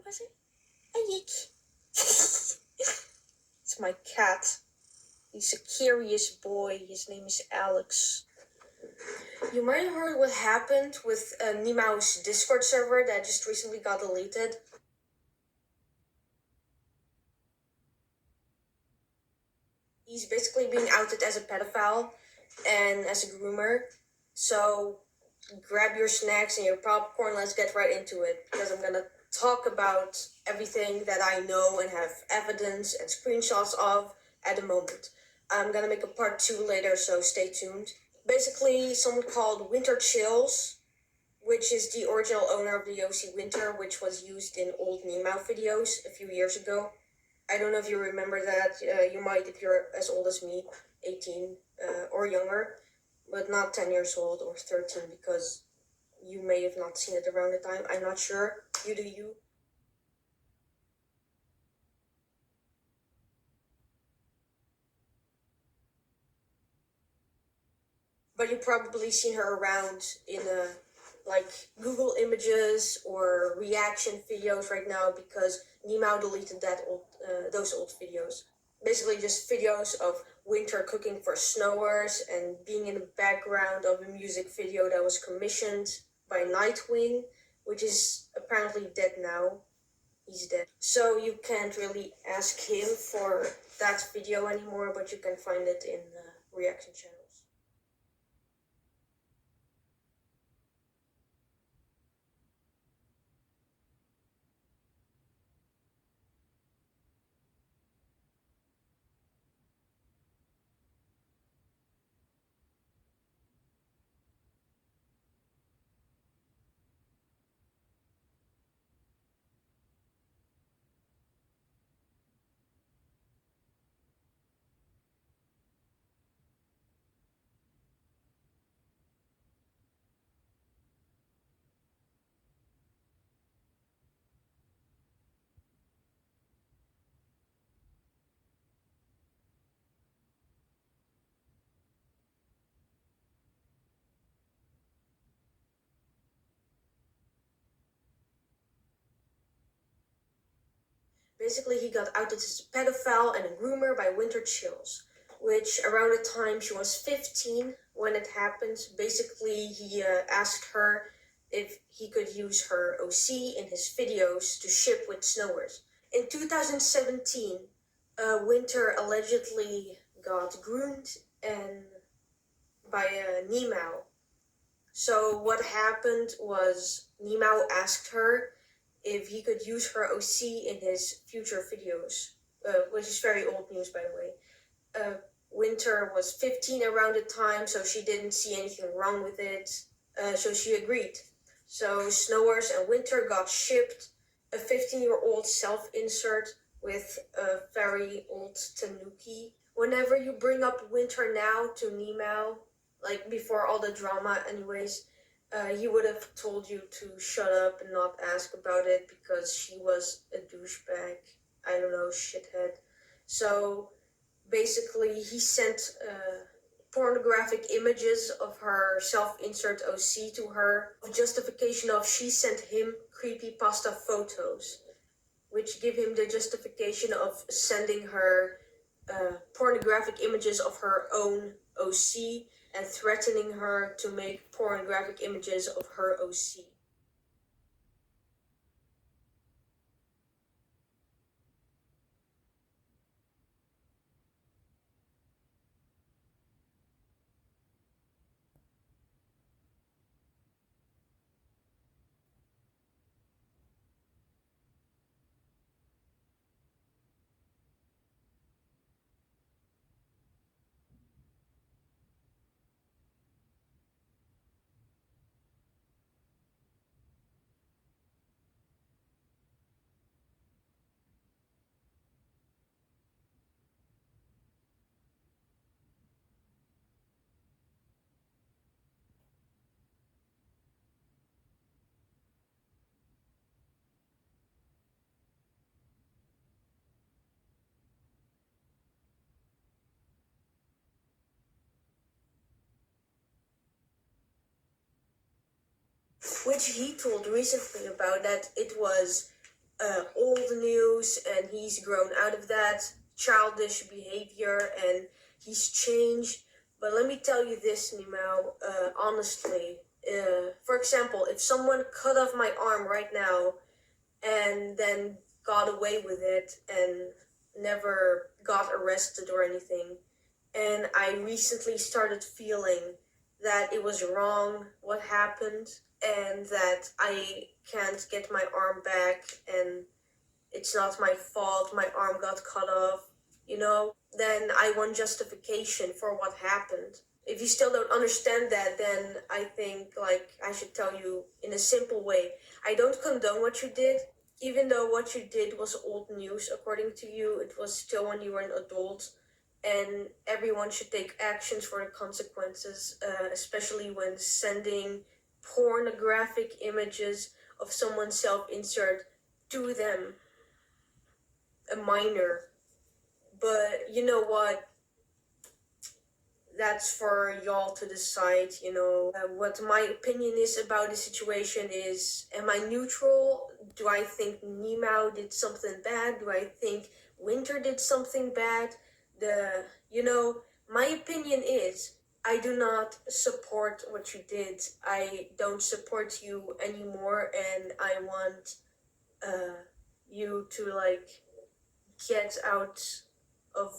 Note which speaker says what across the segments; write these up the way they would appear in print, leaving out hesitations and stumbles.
Speaker 1: was it? Neek. It's my cat. He's a curious boy. His name is Alex. You might have heard what happened with Nemao's Discord server that just recently got deleted. He's basically being outed as a pedophile and as a groomer. So grab your snacks and your popcorn, let's get right into it, because I'm gonna talk about everything that I know and have evidence and screenshots of at the moment. I'm gonna make a part 2 later, so stay tuned. Basically, someone called Winter Chills, which is the original owner of the OC Winter, which was used in old Nemao videos a few years ago. I don't know if you remember that. You might if you're as old as me, 18 or younger, but not 10 years old or 13, because you may have not seen it around the time. I'm not sure. You do you. But you've probably seen her around in like Google Images or reaction videos right now, because Nemao deleted those old videos. Basically just videos of Winter cooking for snowers and being in the background of a music video that was commissioned by Nightwing, which is apparently dead now. He's dead. So you can't really ask him for that video anymore, but you can find it in reaction channels. Basically, he got outed as a pedophile and a groomer by Winter Chills, which around the time she was 15 when it happened. Basically, he asked her if he could use her OC in his videos to ship with snowers. In 2017, Winter allegedly got groomed and by Nemao. So what happened was Nemao asked her if he could use her OC in his future videos, which is very old news, by the way. Winter was 15 around the time, so she didn't see anything wrong with it, so she agreed. So Snowers and Winter got shipped a 15-year-old self-insert with a very old Tanuki. Whenever you bring up Winter now to Nemao, like before all the drama anyways, he would have told you to shut up and not ask about it because she was a douchebag. I don't know, shithead. So basically he sent pornographic images of her self-insert OC to her, with justification of she sent him creepypasta photos, which give him the justification of sending her pornographic images of her own OC and threatening her to make pornographic images of her OC. Which he told recently about that it was old news, and he's grown out of that childish behavior and he's changed. But let me tell you this, Nemao, honestly. For example, if someone cut off my arm right now and then got away with it and never got arrested or anything, and I recently started feeling that it was wrong what happened and that I can't get my arm back and it's not my fault, my arm got cut off, then I want justification for what happened. If you still don't understand that, then I think I should tell you in a simple way. I don't condone what you did, even though what you did was old news according to you. It was still when you were an adult, and everyone should take actions for the consequences, especially when sending pornographic images of someone's self-insert to them, a minor. But you know what? That's for y'all to decide, what my opinion is about the situation is, am I neutral? Do I think Nemao did something bad? Do I think Winter did something bad? My opinion is, I do not support what you did. I don't support you anymore, and I want you to get out of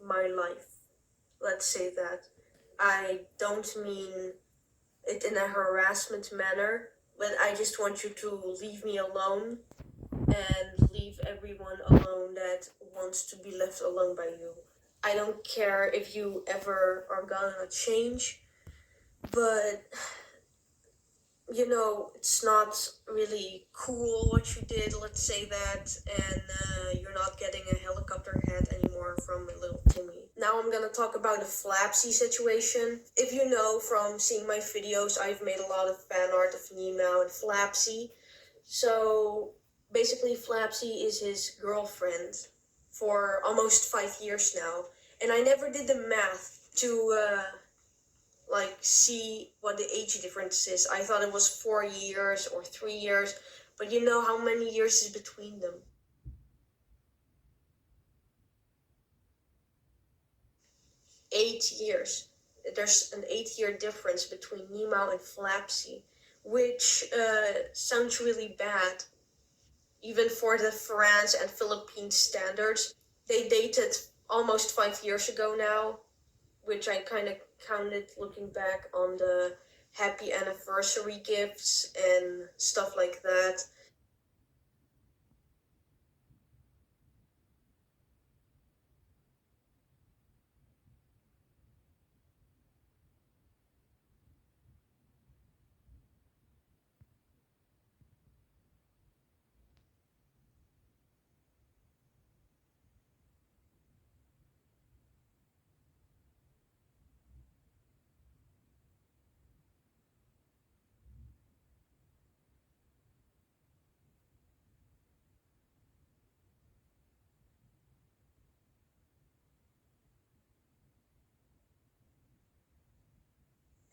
Speaker 1: my life. Let's say that. I don't mean it in a harassment manner, but I just want you to leave me alone and leave everyone alone that wants to be left alone by you. I don't care if you ever are gonna change, but it's not really cool what you did, let's say that, and you're not getting a helicopter head anymore from little Timmy. Now I'm gonna talk about the Flapsy situation. If you know from seeing my videos, I've made a lot of fan art of Nemao and Flapsy. So basically Flapsy is his girlfriend for almost 5 years now, and I never did the math to see what the age difference is. I thought it was 4 years or 3 years, but you know how many years is between them? 8 years. There's an 8-year difference between Nemao and Flapsy, which sounds really bad, even for the France and Philippine standards. They dated almost 5 years ago now, which I kind of counted looking back on the happy anniversary gifts and stuff like that.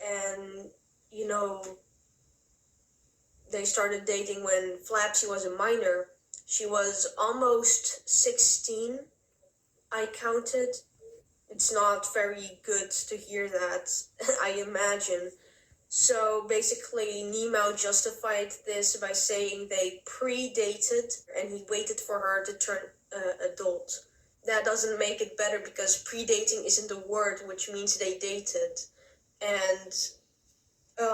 Speaker 1: And, they started dating when Flapsy was a minor. She was almost 16, I counted. It's not very good to hear that, I imagine. So basically, Nemao justified this by saying they pre-dated and he waited for her to turn adult. That doesn't make it better because predating isn't a word, which means they dated. And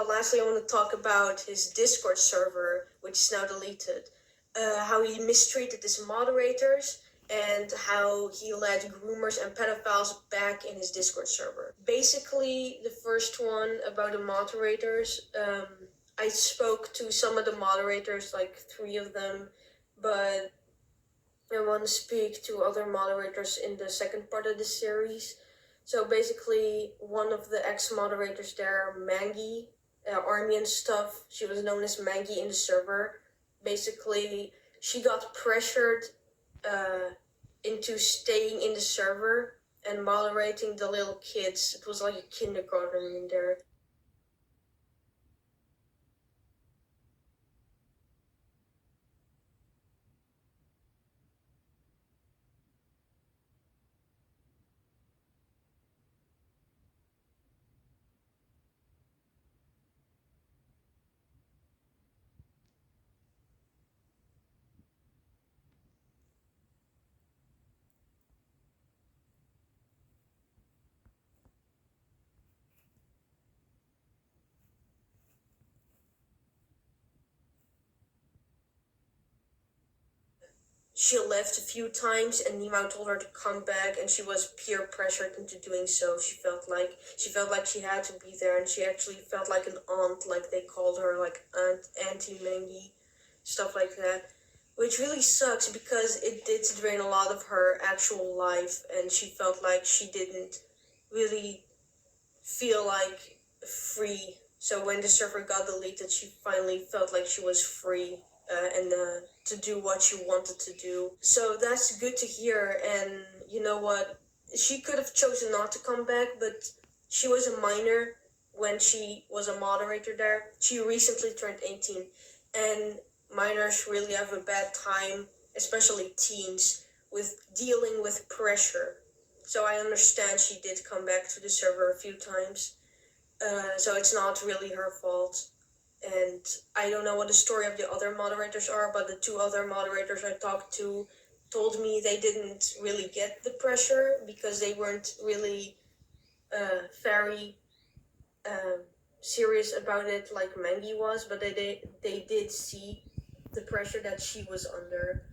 Speaker 1: lastly, I want to talk about his Discord server, which is now deleted. How he mistreated his moderators and how he let groomers and pedophiles back in his Discord server. Basically, the first one about the moderators, I spoke to some of the moderators, 3 of them, but I want to speak to other moderators in the second part of the series. So basically, one of the ex-moderators there, Mangie, ArmynStuff, she was known as Mangie in the server. Basically, she got pressured into staying in the server and moderating the little kids. It was like a kindergarten in there. she left a few times, and Nemao told her to come back, and she was peer pressured into doing so. She felt like she had to be there, and she actually felt like an aunt, like they called her, like Auntie Mangie, stuff like that, which really sucks because it did drain a lot of her actual life, and she felt like she didn't really feel like free. So when the server got deleted, she finally felt like she was free, and to do what she wanted to do. So that's good to hear. And you know what? She could have chosen not to come back, but she was a minor when she was a moderator there. She recently turned 18, and minors really have a bad time, especially teens, with dealing with pressure. So I understand she did come back to the server a few times. So it's not really her fault. And I don't know what the story of the other moderators are, but the two other moderators I talked to told me they didn't really get the pressure because they weren't really very serious about it like Mangie was, but they did see the pressure that she was under.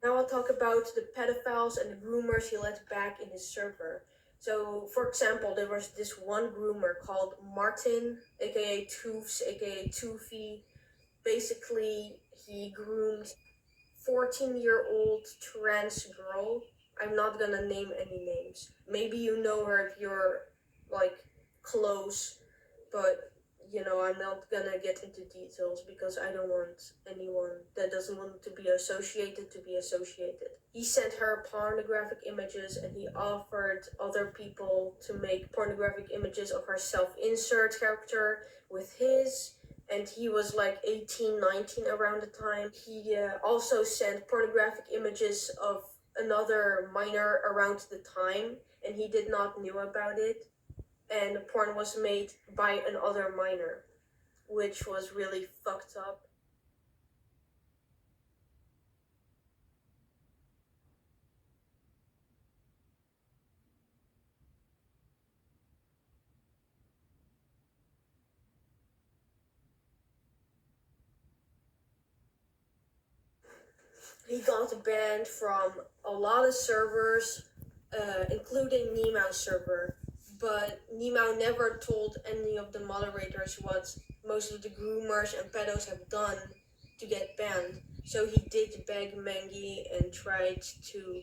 Speaker 1: Now I'll talk about the pedophiles and the groomers he let back in his server. So, for example, there was this one groomer called Martin, aka Toofs, aka Toofy. Basically, he groomed 14-year-old trans girl. I'm not gonna name any names. Maybe you know her if you're, like, close, but I'm not gonna get into details because I don't want anyone that doesn't want to be associated to be associated. He sent her pornographic images, and he offered other people to make pornographic images of her self-insert character with his, and he was like 18, 19 around the time. He also sent pornographic images of another minor around the time, and he did not know about it. And the porn was made by another minor, which was really fucked up. He got banned from a lot of servers, including Nemao's server, but Nemao never told any of the moderators what most of the groomers and pedos have done to get banned. So he did beg Mangie and tried to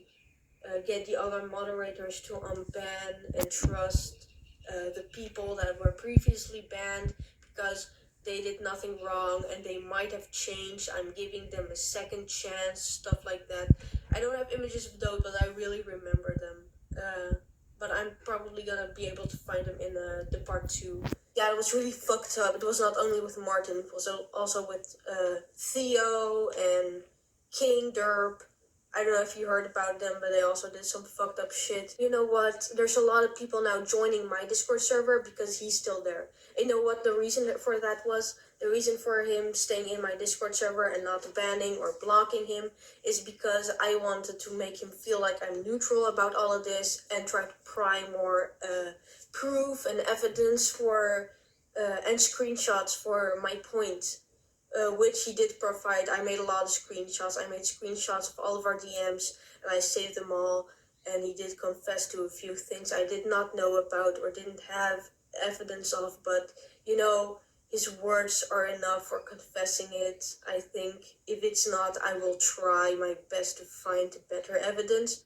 Speaker 1: get the other moderators to unban and trust the people that were previously banned because they did nothing wrong and they might have changed. I'm giving them a second chance, stuff like that. I don't have images of those, but I really remember them. But I'm probably gonna be able to find them in the part 2. Yeah, it was really fucked up. It was not only with Martin, it was also with Theo and King Derp. I don't know if you heard about them, but they also did some fucked up shit. You know what? There's a lot of people now joining my Discord server because he's still there. You know what the reason for that was? The reason for him staying in my Discord server and not banning or blocking him is because I wanted to make him feel like I'm neutral about all of this and try to pry more proof and evidence for and screenshots for my point. Which he did provide. I made a lot of screenshots. I made screenshots of all of our DMs, and I saved them all. And he did confess to a few things I did not know about or didn't have evidence of, but his words are enough for confessing it. I think if it's not, I will try my best to find better evidence.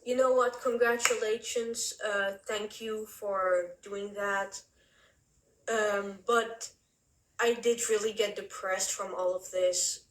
Speaker 1: You know what? Congratulations. Thank you for doing that. But I did really get depressed from all of this,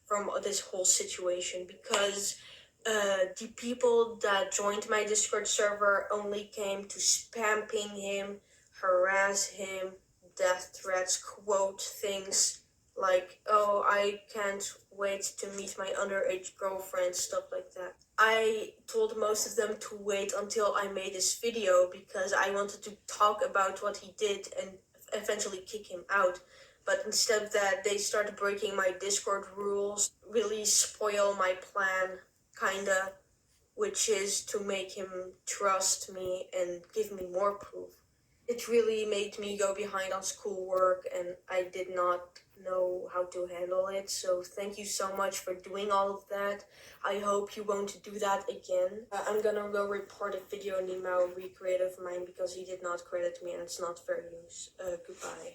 Speaker 1: from this whole situation, because the people that joined my Discord server only came to spam ping him, harass him, death threats, quote things like, oh, I can't wait to meet my underage girlfriend, stuff like that. I told most of them to wait until I made this video because I wanted to talk about what he did and eventually kick him out. But instead of that, they started breaking my Discord rules, really spoil my plan, kinda, which is to make him trust me and give me more proof. It really made me go behind on schoolwork, and I did not know how to handle it. So thank you so much for doing all of that. I hope you won't do that again. I'm gonna go report a video Nemao recreate of mine because he did not credit me and it's not fair use. Goodbye.